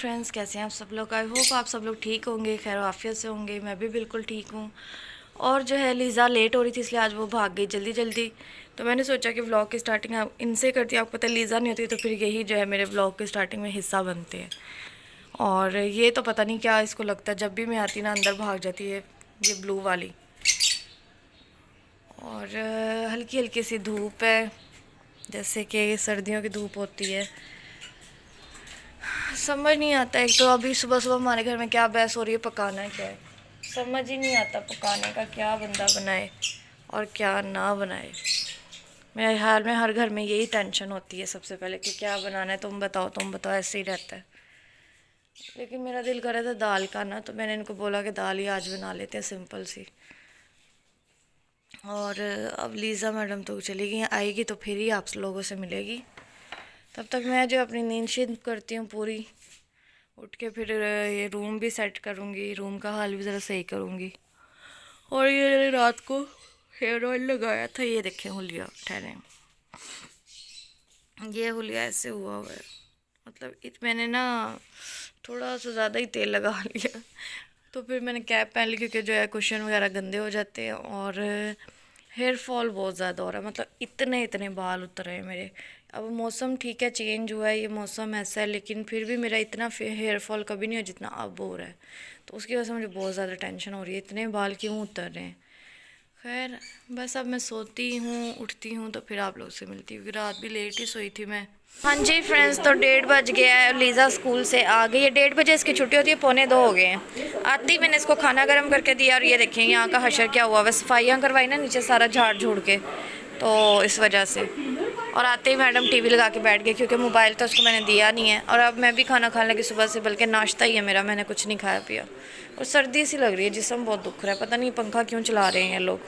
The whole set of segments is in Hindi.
फ्रेंड्स, कैसे हैं आप सब लोग। आई होप आप सब लोग ठीक होंगे, खैर आफियत से होंगे। मैं भी बिल्कुल ठीक हूँ। और जो है लीज़ा लेट हो रही थी, इसलिए आज वो भाग गई जल्दी जल्दी। तो मैंने सोचा कि व्लॉग की स्टार्टिंग आप इनसे करती, आपको पता है लीज़ा नहीं होती तो फिर यही जो है मेरे व्लॉग की स्टार्टिंग में हिस्सा बनते हैं। और ये तो पता नहीं क्या इसको लगता है, जब भी मैं आती ना अंदर भाग जाती है ये ब्लू वाली। और हल्की हल्की सी धूप है, जैसे कि सर्दियों की धूप होती है। समझ नहीं आता, एक तो अभी सुबह सुबह हमारे घर में क्या बहस हो रही है, पकाना क्या है। समझ ही नहीं आता पकाने का क्या बंदा बनाए और क्या ना बनाए। मेरे हाल में हर घर में यही टेंशन होती है सबसे पहले कि क्या बनाना है, तुम बताओ, ऐसे ही रहता है। लेकिन मेरा दिल कर रहा था दाल का ना, तो मैंने इनको बोला कि दाल ही आज बना लेते हैं सिंपल सी। और अब लीज़ा मैडम तो चली गई, आएगी तो फिर ही आप लोगों से मिलेगी। तब तक मैं जो अपनी नींद शींद करती हूँ पूरी, उठ के फिर ये रूम भी सेट करूँगी, रूम का हाल भी ज़रा सही करूँगी। और ये रात को हेयर ऑयल लगाया था, ये देखें हुलिया ठहरे, ये हुलिया ऐसे हुआ है। मतलब मैंने ना थोड़ा सा ज़्यादा ही तेल लगा लिया, तो फिर मैंने कैप पहन ली क्योंकि जो है कुशन वगैरह गंदे हो जाते हैं। और हेयर फॉल बहुत ज़्यादा हो रहा है, मतलब इतने इतने बाल उतर रहे हैं मेरे। अब मौसम ठीक है, चेंज हुआ है, ये मौसम ऐसा है, लेकिन फिर भी मेरा इतना हेयर फॉल कभी नहीं हो जितना अब हो रहा है। तो उसकी वजह से मुझे बहुत ज़्यादा टेंशन हो रही है, इतने बाल क्यों उतर रहे हैं। खैर बस अब मैं सोती हूँ, उठती हूँ तो फिर आप लोग से मिलती हूँ, क्योंकि रात भी लेट ही सोई थी मैं। हाँ जी फ्रेंड्स, तो 1:30 बज गया है, लीज़ा स्कूल से आ गई है। 1:30 बजे इसकी छुट्टी होती है, 1:45 हो गए हैं। आती मैंने इसको खाना गर्म करके दिया, और ये देखें यहाँ का हशर क्या हुआ। बस सफाइयाँ करवाई ना नीचे सारा झाड़ झूड़ के, तो इस वजह से। और आते ही मैडम टीवी लगा के बैठ गई, क्योंकि मोबाइल तो उसको मैंने दिया नहीं है। और अब मैं भी खाना खाने लगी सुबह से, बल्कि नाश्ता ही है मेरा, मैंने कुछ नहीं खाया पिया। और सर्दी सी लग रही है, जिस्म बहुत दुख रहा है, पता नहीं पंखा क्यों चला रहे हैं लोग।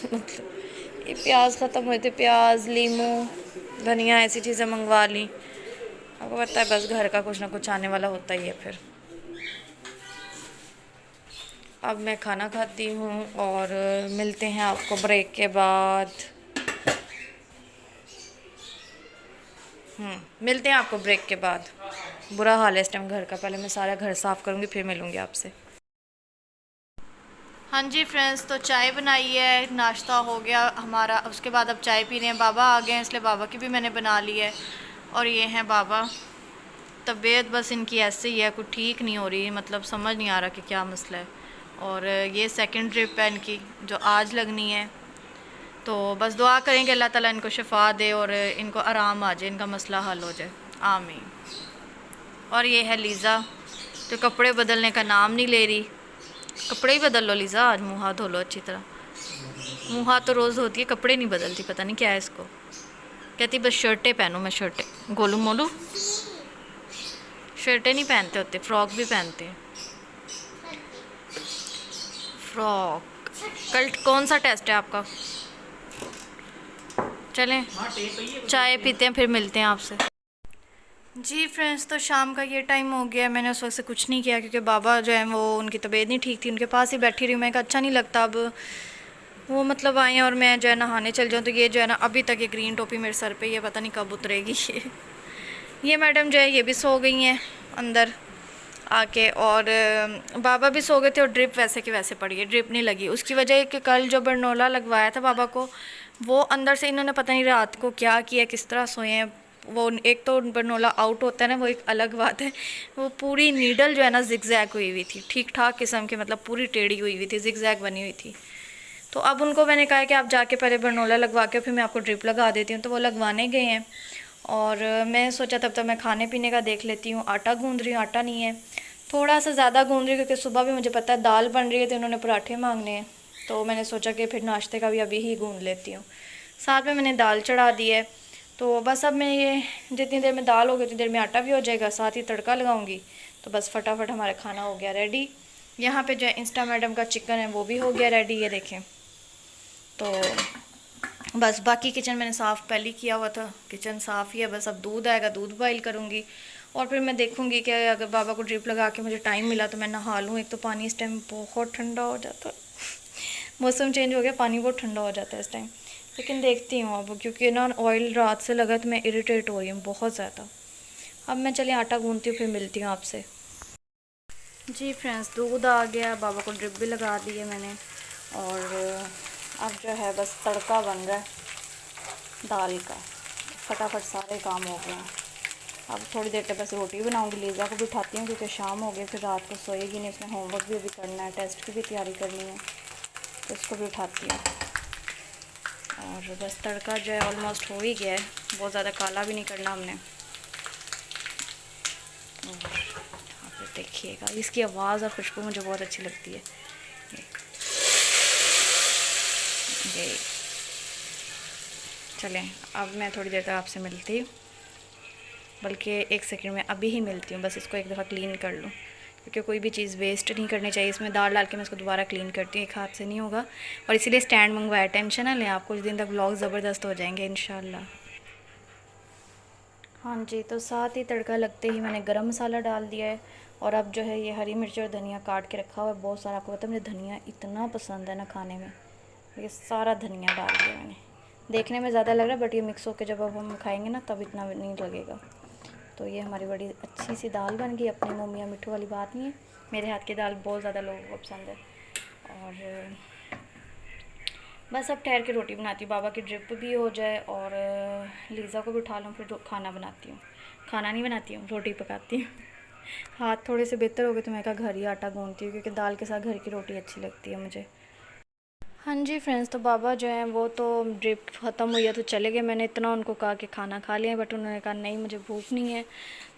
मतलब ये प्याज ख़त्म हुए थे, प्याज, लीमू, धनिया, ऐसी चीज़ें मंगवा ली। आपको पता है बस घर का कुछ ना कुछ आने वाला होता ही है फिर। अब मैं खाना खाती हूँ और मिलते हैं आपको ब्रेक के बाद। मिलते हैं आपको ब्रेक के बाद। बुरा हाल है इस टाइम घर का, पहले मैं सारा घर साफ़ करूँगी फिर मिलूँगी आपसे। हाँ जी फ्रेंड्स, तो चाय बनाई है, नाश्ता हो गया हमारा। उसके बाद अब चाय पी रहे हैं, बाबा आ गए हैं इसलिए बाबा की भी मैंने बना ली है। और ये हैं बाबा, तबीयत बस इनकी ऐसे ही है, कुछ ठीक नहीं हो रही, मतलब समझ नहीं आ रहा कि क्या मसला है। और ये सेकंड ट्रिप है इनकी जो आज लगनी है। तो बस दुआ करें कि अल्लाह ताला इनको शिफा दे और इनको आराम आ जाए, इनका मसला हल हो जाए, आमीन। और ये है लीज़ा जो कपड़े बदलने का नाम नहीं ले रही। कपड़े ही बदल लो लीज़ा, आज मुँह हाथ धो लो अच्छी तरह। मुँह हाथ तो रोज़ होती है, कपड़े नहीं बदलती, पता नहीं क्या है इसको। कहती बस शर्टें पहनूँ मैं, शर्टें गोलू मोलू। शर्टें नहीं पहनते होते, फ्रॉक भी पहनते हैं। फ्रॉक। कल कौन सा टेस्ट है आपका? चलें चाय पीते हैं फिर मिलते हैं आपसे। जी फ्रेंड्स, तो शाम का ये टाइम हो गया, मैंने उस वक्त से कुछ नहीं किया क्योंकि बाबा जो है वो उनकी तबीयत नहीं ठीक थी, उनके पास ही बैठी रही। मैं का अच्छा नहीं लगता अब वो मतलब आए और मैं जो है नहाने चल जाऊँ। तो ये जो है ना अभी तक ये ग्रीन टोपी मेरे सर पे, ये पता नहीं कब उतरेगी ये मैडम जो है ये भी सो गई हैं अंदर आके। और बाबा भी सो गए थे, और ड्रिप वैसे की वैसे पड़ी है, ड्रिप नहीं लगी। उसकी वजह है कि कल जो बरनोला लगवाया था बाबा को, वो अंदर से इन्होंने पता नहीं रात को क्या किया, किस तरह सोए हैं वो। एक तो बरनोला आउट होता है ना, वो एक अलग बात है। वो पूरी नीडल जो है ना जिगजैग हुई हुई थी, ठीक ठाक किस्म की, मतलब पूरी टेढ़ी हुई हुई थी, जिगजैग बनी हुई थी। तो अब उनको मैंने कहा कि आप जाके पहले बरनोला लगवा के फिर मैं आपको ड्रिप लगा देती हूँ। तो वो लगवाने गए हैं, और मैं सोचा तब तक मैं खाने पीने का देख लेती हूँ। आटा गूंद रही हूँ, आटा नहीं है, थोड़ा सा ज़्यादा गूंद रही हूँ क्योंकि सुबह भी मुझे पता है दाल बन रही है, तो उन्होंने पराठे मांगने हैं। तो मैंने सोचा कि फिर नाश्ते का भी अभी ही गूंद लेती हूँ। साथ में मैंने दाल चढ़ा दी है। तो बस अब मैं ये जितनी देर में दाल होगी उतनी देर में आटा भी हो जाएगा, साथ ही तड़का लगाऊंगी। तो बस फटाफट हमारा खाना हो गया रेडी। यहाँ पे जो है इंस्टा मैडम का चिकन है वो भी हो गया रेडी, ये देखें। तो बस बाकी किचन मैंने साफ़ पहले किया हुआ था, किचन साफ़ ही है। बस अब दूध आएगा, दूध बॉईल करूँगी, और फिर मैं देखूँगी कि अगर बाबा को ड्रिप लगा के मुझे टाइम मिला तो मैं नहा लूँ। एक तो पानी इस टाइम बहुत ठंडा हो जाता है मौसम चेंज हो गया, पानी बहुत ठंडा हो जाता है इस टाइम। लेकिन देखती हूँ अब, क्योंकि ना ऑयल रात से लगा तो मैं इरिटेट हो रही हूँ बहुत ज़्यादा। अब मैं चलिए आटा गूंथती हूँ, फिर मिलती हूँ आपसे। जी फ्रेंड्स, दूध आ गया, बाबा को ड्रिप भी लगा दी है मैंने। और अब जो है बस तड़का बन रहा है दाल का, फटाफट सारे काम हो गए हैं। अब थोड़ी देर तक बस रोटी बनाऊंगी, लीज़ा को भी उठाती हूँ क्योंकि शाम हो गई, फिर रात को सोएगी नहीं, इसमें होमवर्क भी अभी करना है, टेस्ट की भी तैयारी करनी है, तो इसको भी उठाती हूँ। और बस तड़का जो है ऑलमोस्ट हो ही गया है, बहुत ज़्यादा काला भी नहीं करना हमने। और आप देखिएगा, इसकी आवाज़ और खुशबू मुझे बहुत अच्छी लगती है। ये चलें, अब मैं थोड़ी देर तक आपसे मिलती हूँ, बल्कि 1 सेकंड में अभी ही मिलती हूँ। बस इसको एक दफ़ा क्लीन कर लूँ क्योंकि कोई भी चीज़ वेस्ट नहीं करनी चाहिए। इसमें दाल डाल के मैं इसको दोबारा क्लीन करती हूँ, एक हाथ से नहीं होगा, और इसीलिए स्टैंड मंगवाया। टेंशन ना लें, आप कुछ दिन तक व्लॉग ज़बरदस्त हो जाएंगे इंशाल्लाह। हाँ जी, तो साथ ही तड़का लगते ही मैंने गरम मसाला डाल दिया है। और अब जो है ये हरी मिर्च और धनिया काट के रखा हुआ है बहुत सारा। आपको पता है मुझे धनिया इतना पसंद है ना खाने में, ये सारा धनिया डाल दिया मैंने। देखने में ज़्यादा लग रहा है बट ये मिक्स होकर जब अब हम खाएंगे ना तब इतना नहीं लगेगा। तो ये हमारी बड़ी अच्छी सी दाल बन गई। अपनी मुँह मियाँ मिठू वाली बात नहीं है, मेरे हाथ की दाल बहुत ज़्यादा लोगों को पसंद है। और बस अब ठहर के रोटी बनाती हूँ, बाबा की ड्रिप भी हो जाए और लीज़ा को भी उठा लूँ, फिर खाना बनाती हूँ। खाना नहीं बनाती हूँ, रोटी पकाती हूँ। हाथ थोड़े से बेहतर हो गए तो मैं कहा घर ही आटा गूंथती हूँ क्योंकि दाल के साथ घर की रोटी अच्छी लगती है मुझे। हाँ जी फ्रेंड्स, तो बाबा जो हैं वो तो ड्रिप ख़त्म हुई है तो चले गए। मैंने इतना उनको कहा कि खाना खा लिया, बट उन्होंने कहा नहीं मुझे भूख नहीं है।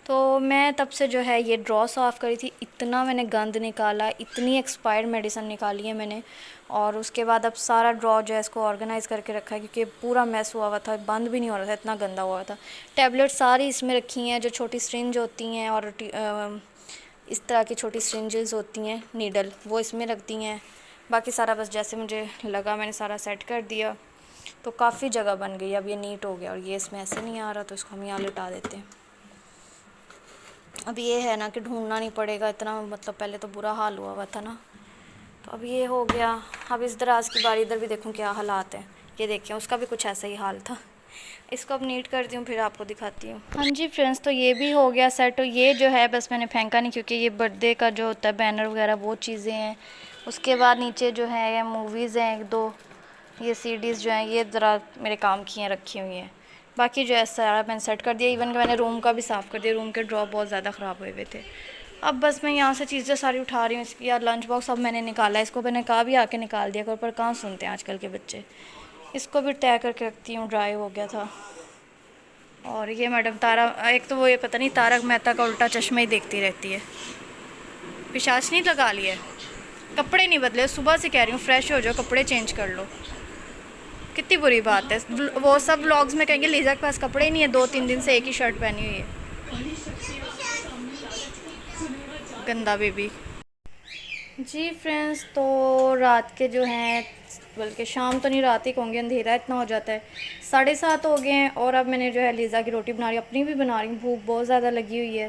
तो मैं तब से जो है ये ड्रॉ साफ़ करी थी, इतना मैंने गंद निकाला, इतनी एक्सपायर्ड मेडिसिन निकाली है मैंने। और उसके बाद अब सारा ड्रॉ जो है इसको ऑर्गेनाइज़ करके रखा है क्योंकि पूरा मैस हुआ हुआ था, बंद भी नहीं हो रहा था, इतना गंदा हुआ था। टैबलेट सारी इसमें रखी हैं, जो छोटी सिरिंज होती हैं और इस तरह की छोटी सिरिंजेस होती हैं नीडल, वो इसमें रख दी हैं। बाकी सारा बस जैसे मुझे लगा मैंने सारा सेट कर दिया, तो काफ़ी जगह बन गई। अब ये नीट हो गया और ये इसमें ऐसे नहीं आ रहा तो इसको हम यहाँ लिटा देते हैं। अब ये है ना कि ढूंढना नहीं पड़ेगा इतना, मतलब पहले तो बुरा हाल हुआ था ना, तो अब ये हो गया। अब इस दराज की बारी, इधर भी देखूँ क्या हालात है, ये देखिए उसका भी कुछ ऐसा ही हाल था। इसको अब नीट करती हूँ फिर आपको दिखाती हूँ। हाँ जी फ्रेंड्स, तो ये भी हो गया सेट। तो ये जो है बस मैंने फेंका नहीं क्योंकि ये बर्थडे का जो होता है बैनर वगैरह वो चीज़ें हैं। उसके बाद नीचे जो है मूवीज़ हैं 1-2, ये सीडीज़ जो हैं ये ज़रा मेरे काम की हैं, रखी हुई हैं। बाकी जो है सारा मैंने सेट कर दिया, इवन कि मैंने रूम का भी साफ़ कर दिया, रूम के ड्रॉ बहुत ज़्यादा ख़राब हुए थे। अब बस मैं यहाँ से चीज़ें सारी उठा रही हूँ। इसकी यार लंच बॉक्स अब मैंने निकाला है, इसको मैंने कहा भी आके निकाल दिया करो, पर कहाँ सुनते हैं आजकल के बच्चे। इसको भी तय करके रखती हूँ, ड्राई हो गया था। और ये मैडम तारा, एक तो वो ये पता नहीं तारक मेहता का उल्टा चश्मा ही देखती रहती है। पिशाच नहीं लगा लिया, कपड़े नहीं बदले, सुबह से कह रही हूँ फ्रेश हो जाओ, कपड़े चेंज कर लो। कितनी बुरी बात है। वो सब व्लॉग्स में कहेंगे लीज़ा के पास कपड़े ही नहीं है, 2-3 दिन से एक ही शर्ट पहनी हुई है, गंदा बेबी। जी फ्रेंड्स, तो रात के जो हैं, बल्कि शाम तो नहीं रात ही कहूँगी, अंधेरा इतना हो जाता है, 7:30 हो गए हैं। और अब मैंने जो है लीज़ा की रोटी बना रही, अपनी भी बना रही हूँ, भूख बहुत ज़्यादा लगी हुई है।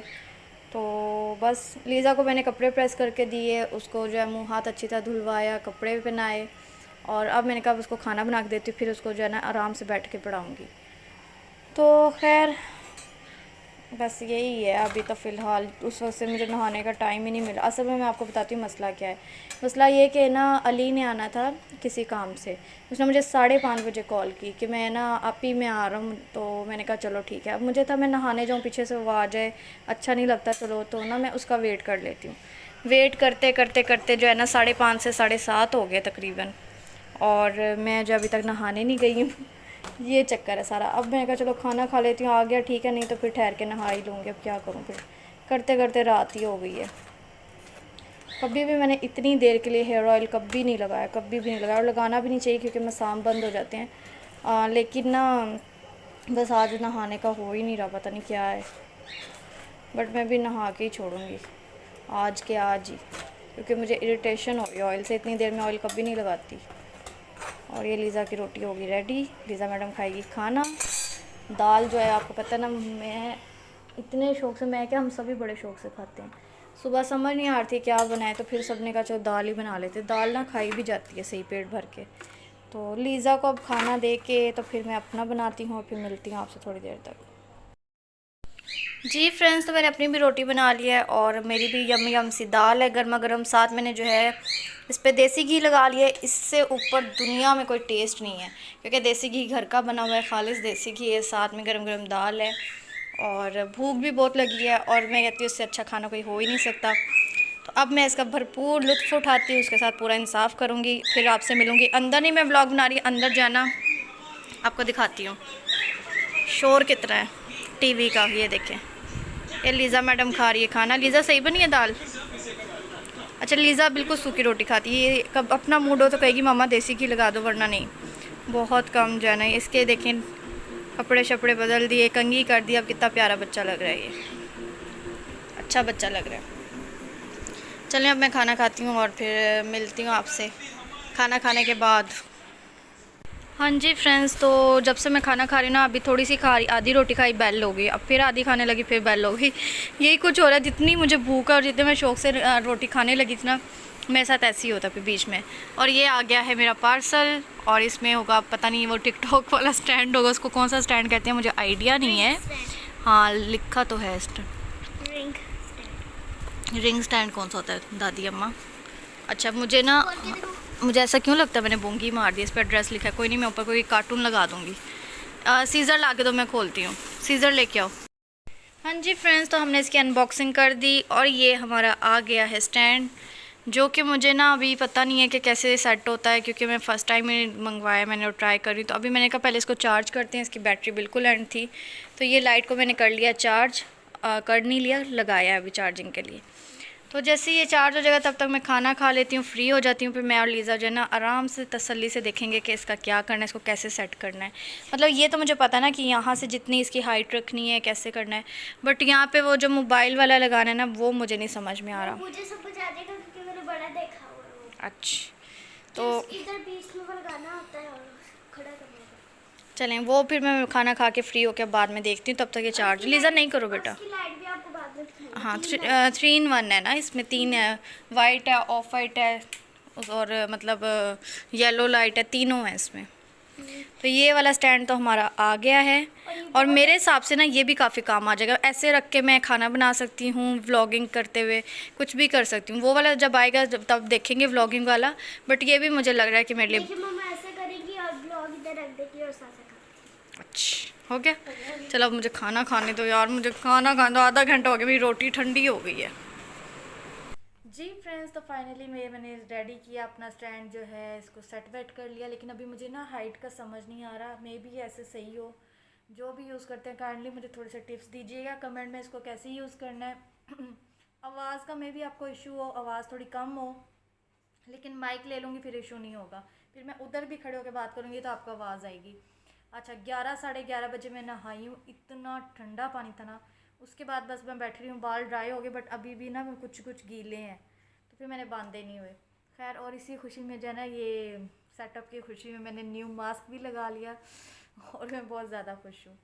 तो बस लीज़ा को मैंने कपड़े प्रेस करके दिए, उसको जो है मुँह हाथ अच्छी तरह धुलवाया, कपड़े पहनाए, और अब मैंने कहा उसको खाना बना के देती हूँ, फिर उसको जो है ना आराम से बैठ के पढ़ाऊँगी। तो खैर बस यही है अभी तो फ़िलहाल। उस वक्त से मुझे नहाने का टाइम ही नहीं मिला। असल में मैं आपको बताती हूँ मसला क्या है। मसला ये कि ना अली ने आना था किसी काम से, उसने मुझे 5:30 बजे कॉल की कि मैं ना आप ही में आ रहा हूँ। तो मैंने कहा चलो ठीक है। अब मुझे था मैं नहाने जाऊँ, पीछे से वो आ जाए, अच्छा नहीं लगता। चलो तो ना मैं उसका वेट कर लेती हूँ। वेट करते करते करते जो है ना 5:30 से 7:30 हो गए तकरीबन, और मैं जो अभी तक नहाने नहीं गई हूँ। ये चक्कर है सारा। अब मैं कहा चलो खाना खा लेती हूँ, आ गया ठीक है, नहीं तो फिर ठहर के नहा ही लूँगी। अब क्या करूँ, फिर करते करते रात ही हो गई है। कभी भी मैंने इतनी देर के लिए हेयर ऑयल कभी नहीं लगाया, कभी भी नहीं लगाया, और लगाना भी नहीं चाहिए क्योंकि मसाम बंद हो जाते हैं। लेकिन ना बस आज नहाने का हो ही नहीं रहा, पता नहीं क्या है, बट मैं भी नहा के ही छोड़ूँगी आज के आज ही, क्योंकि मुझे इरिटेशन हो रही है ऑयल से। इतनी देर में ऑयल कभी नहीं लगाती। और ये लीज़ा की रोटी होगी रेडी, लीज़ा मैडम खाएगी खाना। दाल जो है आपको पता है ना, मैं इतने शौक़ से, मैं क्या हम सभी बड़े शौक़ से खाते हैं। सुबह समझ नहीं आ रही थी क्या बनाए, तो फिर सबने कहा चलो दाल ही बना लेते। दाल ना खाई भी जाती है सही पेट भर के। तो लीज़ा को अब खाना दे के तो फिर मैं अपना बनाती हूँ और फिर मिलती हूँ आपसे थोड़ी देर तक। जी फ्रेंड्स, तो मैंने अपनी भी रोटी बना ली है और मेरी भी यम यम सी दाल है गर्मा गर्म। साथ मैंने जो है इस पे देसी घी लगा लिया है। इससे ऊपर दुनिया में कोई टेस्ट नहीं है, क्योंकि देसी घी घर का बना हुआ है, खालिस देसी घी है। साथ में गरम गरम दाल है और भूख भी बहुत लगी है और मैं कहती हूँ इससे अच्छा खाना कोई हो ही नहीं सकता। तो अब मैं इसका भरपूर लुत्फ़ उठाती हूँ, उसके साथ पूरा इंसाफ करूँगी। फिर आपसे मिलूँगी। अंदर नहीं मैं व्लॉग बना रही, अंदर जाना आपको दिखाती हूँ। शोर कितना है टीवी का, ये देखें। ये लीज़ा मैडम खा रही है खाना। लीज़ा सही बनी है दाल? अच्छा, लीज़ा बिल्कुल सूखी रोटी खाती है। ये कब अपना मूड हो तो कहेगी मामा देसी घी लगा दो, वरना नहीं। बहुत कम जाना है इसके। देखें कपड़े शपड़े बदल दिए, कंघी कर दी। अब कितना प्यारा बच्चा लग रहा है ये, अच्छा बच्चा लग रहा है। चलें अब मैं खाना खाती हूँ और फिर मिलती हूँ आपसे खाना खाने के बाद। हाँ जी फ्रेंड्स, तो जब से मैं खाना खा रही हूँ ना, अभी थोड़ी सी खा रही, आधी रोटी खाई, बेल हो गई। अब फिर आधी खाने लगी, फिर बेल हो गई। यही कुछ हो रहा है। जितनी मुझे भूख है और जितने मैं शौक़ से रोटी खाने लगी थी ना, मेरे साथ ऐसे ही होता फिर बीच में। और ये आ गया है मेरा पार्सल और इसमें होगा पता नहीं वो टिकटॉक वाला स्टैंड होगा, उसको कौन सा स्टैंड कहते हैं मुझे आइडिया नहीं है। हाँ लिखा तो है रिंग स्टैंड। कौन सा होता है दादी अम्मा? अच्छा मुझे ना, मुझे ऐसा क्यों लगता है मैंने बूंगी मार दी। इस पर एड्रेस लिखा है। कोई नहीं, मैं ऊपर कोई कार्टून लगा दूँगी। सीज़र ला के दो, मैं खोलती हूँ। सीज़र लेके आओ। हाँ जी फ्रेंड्स, तो हमने इसकी अनबॉक्सिंग कर दी और ये हमारा आ गया है स्टैंड, जो कि मुझे ना अभी पता नहीं है कि कैसे सेट होता है, क्योंकि मैं फ़र्स्ट टाइम ही मंगवाया मैंने और ट्राई कर रही। तो अभी मैंने कहा पहले इसको चार्ज करते हैं। इसकी बैटरी बिल्कुल एंड थी, तो ये लाइट को मैंने कर लिया चार्ज। कर नहीं लिया, लगाया है अभी चार्जिंग के लिए। तो जैसे ये चार्ज हो जाएगा तब तक मैं खाना खा लेती हूँ, फ्री हो जाती हूँ। फिर मैं और लीज़ा जो है ना आराम से तसल्ली से देखेंगे कि इसका क्या करना है, इसको कैसे सेट करना है। मतलब ये तो मुझे पता ना कि यहाँ से जितनी इसकी हाइट रखनी है, कैसे करना है, बट यहाँ पे वो जो मोबाइल वाला लगाना है ना, वो मुझे नहीं समझ में आ रहा। मुझे समझ आ जाएगा क्योंकि मैंने बड़ा देखा हुआ है वो। अच्छा, तो इधर बीच में लगाना होता है और खड़ा करना होता है। चलें, वो फिर मैं खाना खा के फ्री होकर बाद में देखती हूँ। तब तक ये चार्ज। लीज़ा नहीं करो बेटा। उसकी लाइट भी आपको बाद में दिखाऊंगी। हाँ 3 in 1 है ना इसमें। 3 है, वाइट है, ऑफ वाइट है और मतलब येलो लाइट है, तीनों है इसमें। तो ये वाला स्टैंड तो हमारा आ गया है और मेरे हिसाब से ना ये भी काफ़ी काम आ जाएगा। ऐसे रख के मैं खाना बना सकती हूँ, व्लॉगिंग करते हुए कुछ भी कर सकती हूँ। वो वाला जब आएगा तब देखेंगे व्लॉगिंग वाला, बट ये भी मुझे लग रहा है कि मेरे लिए। देखिए मम्मा ऐसे करेगी और ब्लॉग इधर रख देगी और साथ साथ। अच्छा हो गया। चलो अब मुझे खाना खाने दो यार, मुझे खाना खाने दो। आधा घंटा हो गया, मेरी रोटी ठंडी हो गई है। जी फ्रेंड्स, तो फाइनली मैंने रेडी किया अपना स्टैंड जो है, इसको सेट वेट कर लिया। लेकिन अभी मुझे ना हाइट का समझ नहीं आ रहा, मे बी ऐसे सही हो। जो भी यूज़ करते हैं काइंडली मुझे थोड़े से टिप्स दीजिएगा कमेंट में, इसको कैसे यूज़ करना है। आवाज़ का मे बी आपको इशू हो, आवाज़ थोड़ी कम हो, लेकिन माइक ले लूँगी फिर इशू नहीं होगा। फिर मैं उधर भी खड़े होकर बात करूँगी तो आपको आवाज़ आएगी। अच्छा 11 साढ़े 11 बजे मैं नहाई हूँ, इतना ठंडा पानी था ना। उसके बाद बस मैं बैठ रही हूँ, बाल ड्राई हो गए बट अभी भी ना कुछ कुछ गीले हैं, तो फिर मैंने बांधे नहीं हुए। खैर, और इसी खुशी में जो है ना, ये सेटअप की खुशी में मैंने न्यू मास्क भी लगा लिया और मैं बहुत ज़्यादा खुश हूँ।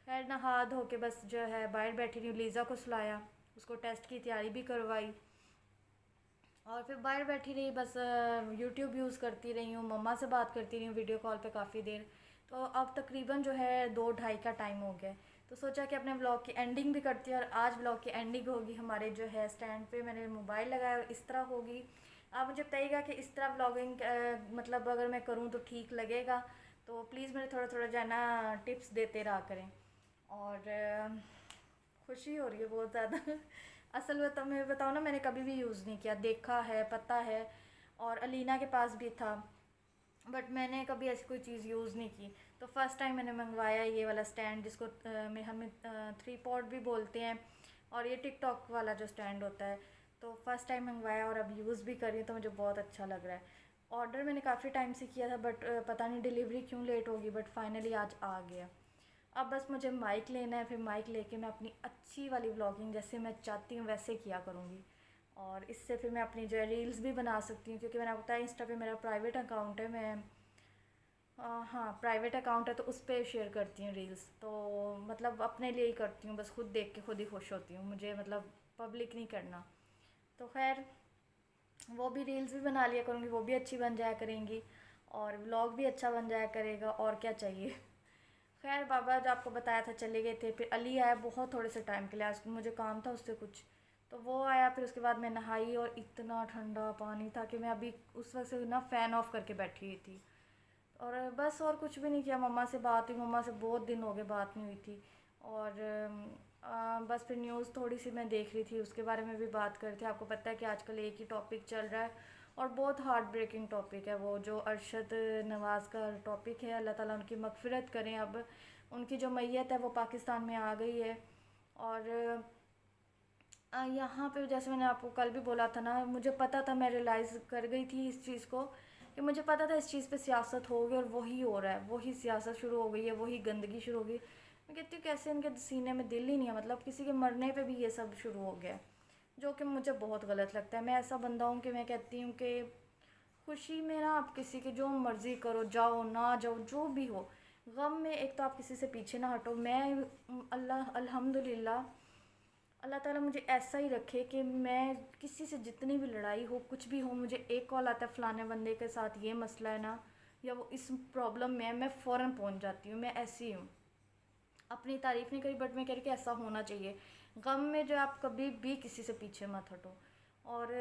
खैर नहा धो के बस जो है बाहर बैठी रही हूँ। लीज़ा को सुलाया, उसको टेस्ट की तैयारी भी करवाई और फिर बाहर बैठी रही, बस यूट्यूब यूज़ करती रही हूँ, मम्मा से बात करती रही हूँ वीडियो कॉल पे काफ़ी देर। तो अब तकरीबन जो है 2-2:30 का टाइम हो गया है, तो सोचा कि अपने व्लॉग की एंडिंग भी करती है। और आज व्लॉग की एंडिंग होगी हमारे जो है स्टैंड पे मैंने मोबाइल लगाया, इस तरह होगी। आप मुझे बताइएगा कि इस तरह व्लॉगिंग मतलब अगर मैं करूँ तो ठीक लगेगा, तो प्लीज़ मेरे थोड़ा थोड़ा जो है ना टिप्स देते रहा करें। और खुशी हो रही है बहुत ज़्यादा। असल में तो मैं बताऊँ ना, मैंने कभी भी यूज़ नहीं किया, देखा है, पता है, और अलीना के पास भी था, बट मैंने कभी ऐसी कोई चीज़ यूज़ नहीं की। तो फर्स्ट टाइम मैंने मंगवाया ये वाला स्टैंड, जिसको में हमें 3 पॉट भी बोलते हैं, और ये टिकटॉक वाला जो स्टैंड होता है। तो फर्स्ट टाइम मंगवाया और अब यूज़ भी कर रही हूँ, तो मुझे बहुत अच्छा लग रहा है। ऑर्डर मैंने काफ़ी टाइम से किया था, बट पता नहीं डिलीवरी क्यों लेट होगी, बट फाइनली आज आ गया। अब बस मुझे माइक लेना है, फिर माइक लेके मैं अपनी अच्छी वाली व्लॉगिंग जैसे मैं चाहती हूँ वैसे किया करूँगी। और इससे फिर मैं अपनी जो है रील्स भी बना सकती हूँ, क्योंकि मैंने आपको बताया इंस्टा पे मेरा प्राइवेट अकाउंट है। मैं हाँ प्राइवेट अकाउंट है, तो उस पर शेयर करती हूँ रील्स। तो मतलब अपने लिए ही करती हूँ, बस खुद देख के खुद ही खुश होती हूँ, मुझे मतलब पब्लिक नहीं करना। तो खैर वो भी रील्स भी बना लिया करूँगी, वो भी अच्छी बन जाया करेंगी और व्लॉग भी अच्छा बन जाया करेगा, और क्या चाहिए। खैर बाबा जो आपको बताया था चले गए थे, फिर अली आया बहुत थोड़े से टाइम के लिए, आज मुझे काम था उससे कुछ, तो वो आया, फिर उसके बाद मैं नहाई और इतना ठंडा पानी था कि मैं अभी उस वक्त से ना फ़ैन ऑफ करके बैठी हुई थी। और बस और कुछ भी नहीं किया, मम्मा से बात हुई, मम्मा से बहुत दिन हो गए बात नहीं हुई थी। और बस फिर न्यूज़ थोड़ी सी मैं देख रही थी, उसके बारे में भी बात कर रहे थे। आपको पता है कि आजकल एक ही टॉपिक चल रहा है और बहुत हार्ट ब्रेकिंग टॉपिक है, वो जो अरशद नवाज़ का टॉपिक है। अल्लाह ताला उनकी मग़फ़िरत करें। अब उनकी जो मैयत है वो पाकिस्तान में आ गई है। और यहाँ पे जैसे मैंने आपको कल भी बोला था ना, मुझे पता था, मैं रियलाइज़ कर गई थी इस चीज़ को कि मुझे पता था इस चीज़ पे सियासत होगी और वही हो रहा है, वही सियासत शुरू हो गई है, वही गंदगी शुरू हो गई। मैं कहती हूँ कैसे इनके सीने में दिल ही नहीं है, मतलब किसी के मरने पे भी ये सब शुरू हो गया है, जो कि मुझे बहुत गलत लगता है। मैं ऐसा बंदा हूँ कि मैं कहती हूँ कि खुशी में ना आप किसी की जो मर्ज़ी करो, जाओ ना जाओ जो भी हो, गम में एक तो आप किसी से पीछे ना हटो। मैं अल्हम्दुलिल्लाह अल्लाह ताला मुझे ऐसा ही रखे कि मैं किसी से जितनी भी लड़ाई हो, कुछ भी हो, मुझे एक कॉल आता है फ़लाने बंदे के साथ ये मसला है ना, या वो इस प्रॉब्लम में है, मैं फ़ौरन पहुंच जाती हूँ। मैं ऐसी हूँ, अपनी तारीफ़ नहीं करी बट मैं कह रही कि ऐसा होना चाहिए। गम में जो आप कभी भी किसी से पीछे मत हटो। और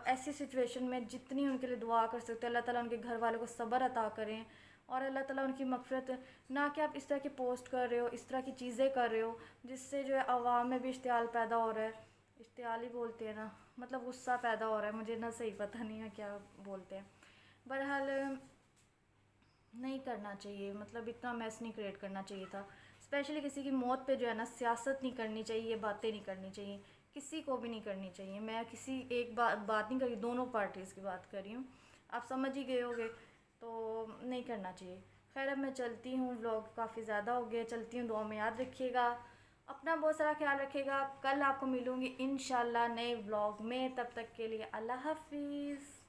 ऐसी सिचुएशन में जितनी उनके लिए दुआ कर सकते हो, अल्लाह ताला उनके घर वालों को सब्र अता करें और अल्लाह ताला उनकी मग़फ़िरत। ना कि आप इस तरह की पोस्ट कर रहे हो, इस तरह की चीज़ें कर रहे हो जिससे जो है आवाम में भी इश्तियाल पैदा हो रहा है। इश्तियाल ही बोलते हैं ना, मतलब गुस्सा पैदा हो रहा है, मुझे ना सही पता नहीं है क्या बोलते हैं। बहरहाल नहीं करना चाहिए, मतलब इतना मैस नहीं क्रिएट करना चाहिए था। स्पेशली किसी की मौत पे जो है ना सियासत नहीं करनी चाहिए, ये बातें नहीं करनी चाहिए, किसी को भी नहीं करनी चाहिए। मैं किसी एक बात नहीं कर रही, दोनों पार्टीज़ की बात कर रही हूँ, आप समझ ही गए होगे, तो नहीं करना चाहिए। खैर अब मैं चलती हूँ, व्लॉग काफ़ी ज़्यादा हो गया, चलती हूँ। दुआ में याद रखिएगा, अपना बहुत सारा ख्याल रखिएगा। कल आपको मिलूँगी इंशाल्लाह नए व्लॉग में, तब तक के लिए अल्लाह हाफिज़।